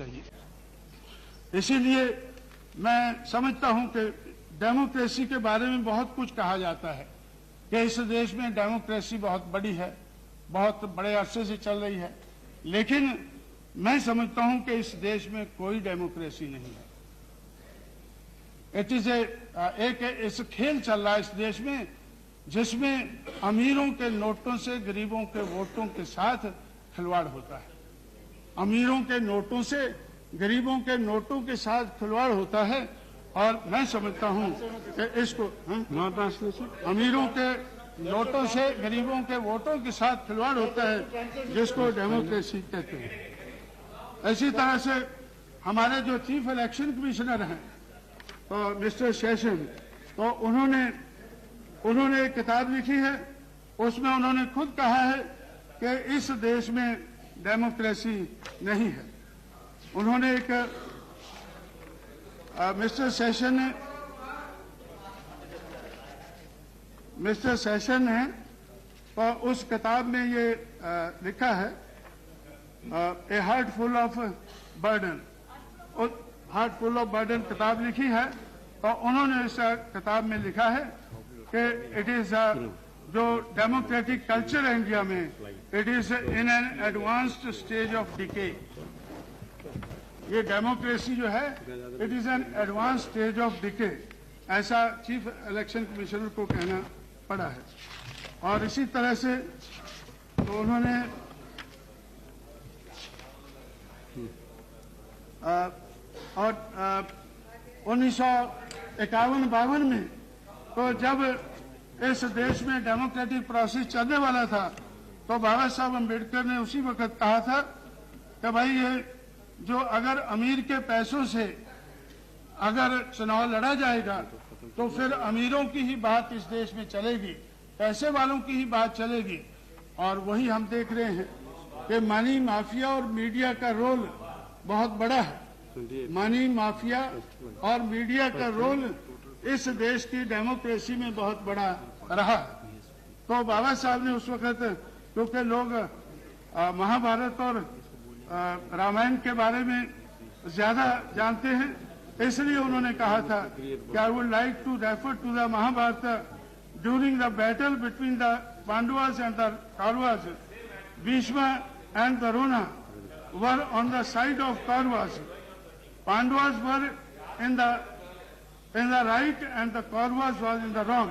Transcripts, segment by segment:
चाहिए। इसीलिए मैं समझता हूं कि डेमोक्रेसी के बारे में बहुत कुछ कहा जाता है कि इस देश में डेमोक्रेसी बहुत बड़ी है, बहुत बड़े अरसे से चल रही है, लेकिन मैं समझता हूं कि इस देश में कोई डेमोक्रेसी नहीं है। इट इज एक खेल चल रहा है इस देश में जिसमें अमीरों के नोटों से गरीबों के वोटों के साथ खिलवाड़ होता है। अमीरों के नोटों से गरीबों के नोटों के साथ खिलवाड़ होता है और मैं समझता हूं कि इसको अमीरों के नोटों से गरीबों के वोटों के साथ खिलवाड़ होता है, जिसको डेमोक्रेसी कहते हैं। इसी तरह से हमारे जो चीफ इलेक्शन कमिश्नर हैं तो मिस्टर सेशन, तो उन्होंने एक किताब लिखी है, उसमें उन्होंने खुद कहा है कि इस देश में डेमोक्रेसी नहीं है। उन्होंने एक मिस्टर सेशन ने तो उस किताब में ये लिखा है, ए heart full of burden, heart full of burden किताब लिखी है। तो उन्होंने इस किताब में लिखा है कि इट इज जो डेमोक्रेटिक कल्चर है इंडिया में, it is in an advanced stage of decay. ये डेमोक्रेसी जो है it is an advance stage of decay, ऐसा चीफ इलेक्शन कमिश्नर को कहना पड़ा है। और इसी तरह से तो उन्होंने और 1951-52 में तो जब इस देश में डेमोक्रेटिक प्रोसेस चलने वाला था तो बाबा साहब अम्बेडकर ने उसी वक्त कहा था कि भाई ये जो अगर अमीर के पैसों से अगर चुनाव लड़ा जाएगा तो फिर अमीरों की ही बात इस देश में चलेगी, पैसे वालों की ही बात चलेगी। और वही हम देख रहे हैं कि मनी माफिया और मीडिया का रोल बहुत बड़ा है। मनी माफिया और मीडिया का रोल इस देश की डेमोक्रेसी में बहुत बड़ा रहा। तो बाबा साहब ने उस वक्त, क्योंकि लोग महाभारत और रामायण के बारे में ज्यादा जानते हैं, इसलिए उन्होंने कहा था कि I would like to refer to the Mahabharata during the battle between the Pandavas and the Kauravas. Bhishma and Drona were on the side of Kauravas. Pandavas were in the right and the Kauravas was in the wrong.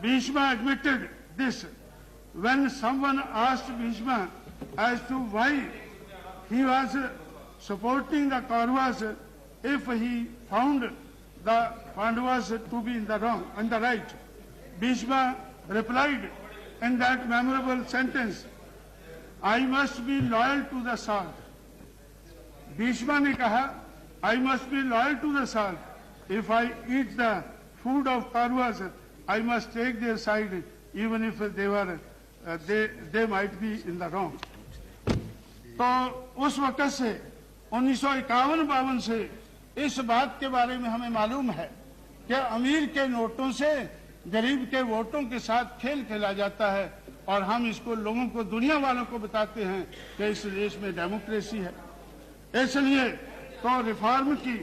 Bhishma admitted this when someone asked Bhishma as to why he was supporting the Kauravas if he found the Pandavas to be in the wrong and the right. Bhishma replied in that memorable sentence, I must be loyal to the salt. Bhishma ने कहा, I must be loyal to the salt. If I eat the food of Kauravas, I must take their side, even if they might be in the wrong. तो उस वक्त से 1951-52 से इस बात के बारे में हमें मालूम है कि अमीर के नोटों से गरीब के वोटों के साथ खेल खेला जाता है और हम इसको लोगों को, दुनिया वालों को बताते हैं कि इस देश में डेमोक्रेसी है। इसलिए तो रिफॉर्म की,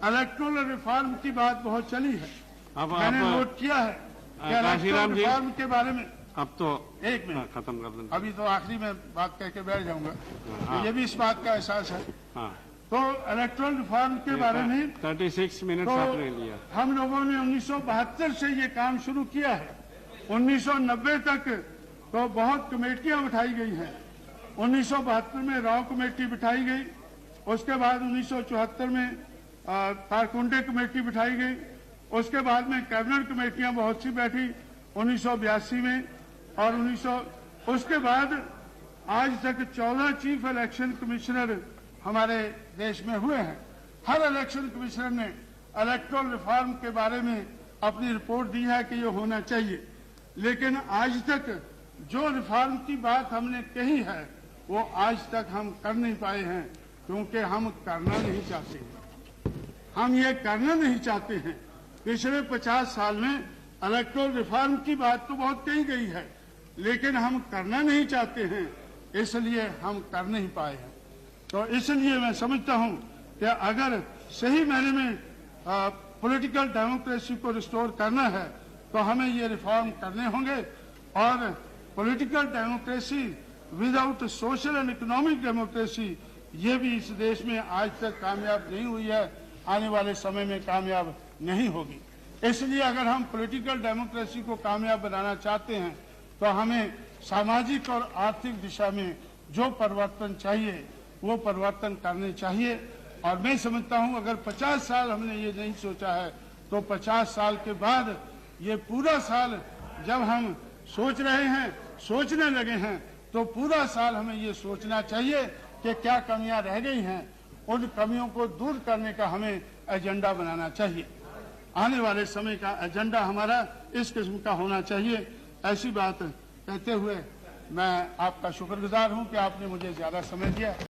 इलेक्टोरल रिफॉर्म की बात बहुत चली है। मैंने नोट किया है कि इलेक्टोरल रिफॉर्म के बारे में, अब तो एक मिनट खत्म कर दें, अभी तो आखिरी में बात कह के बैठ जाऊंगा। तो ये भी इस बात का एहसास है। हाँ। तो इलेक्टोरल रिफॉर्म के बारे में 36 मिनट तो आपने लिया। हम लोगों ने 1972 से ये काम शुरू किया है। 1990 तक तो बहुत कमेटियां उठाई गई हैं। 1972 में राव कमेटी बिठाई गई, उसके बाद 1974 में तारकुंडे कमेटी बिठाई गई, उसके बाद में कैबिनेट कमेटियां बहुत सी बैठी 1982 में, और उसके बाद आज तक 14 चीफ इलेक्शन कमिश्नर हमारे देश में हुए हैं। हर इलेक्शन कमिश्नर ने इलेक्टोरल रिफॉर्म के बारे में अपनी रिपोर्ट दी है कि ये होना चाहिए, लेकिन आज तक जो रिफॉर्म की बात हमने कही है वो आज तक हम कर नहीं पाए हैं, क्योंकि हम करना नहीं चाहते हैं। हम ये करना नहीं चाहते हैं। पिछले 50 साल में इलेक्टोरल रिफॉर्म की बात तो बहुत कही गई है, लेकिन हम करना नहीं चाहते हैं, इसलिए हम कर नहीं पाए हैं। तो इसलिए मैं समझता हूं कि अगर सही मायने में पॉलिटिकल डेमोक्रेसी को रिस्टोर करना है तो हमें ये रिफॉर्म करने होंगे। और political democracy without social and economic democracy ये भी इस देश में आज तक कामयाब नहीं हुई है, आने वाले समय में कामयाब नहीं होगी। इसलिए अगर हम पॉलिटिकल डेमोक्रेसी को कामयाब बनाना चाहते हैं तो हमें सामाजिक और आर्थिक दिशा में जो परिवर्तन चाहिए वो परिवर्तन करने चाहिए। और मैं समझता हूं अगर 50 साल हमने ये नहीं सोचा है तो 50 साल के बाद ये पूरा साल जब हम सोच रहे हैं, सोचने लगे हैं, तो पूरा साल हमें ये सोचना चाहिए कि क्या कमियां रह गई हैं, उन कमियों को दूर करने का हमें एजेंडा बनाना चाहिए। आने वाले समय का एजेंडा हमारा इस किस्म का होना चाहिए। ऐसी बात कहते हुए मैं आपका शुक्रगुजार हूं कि आपने मुझे ज्यादा समय दिया।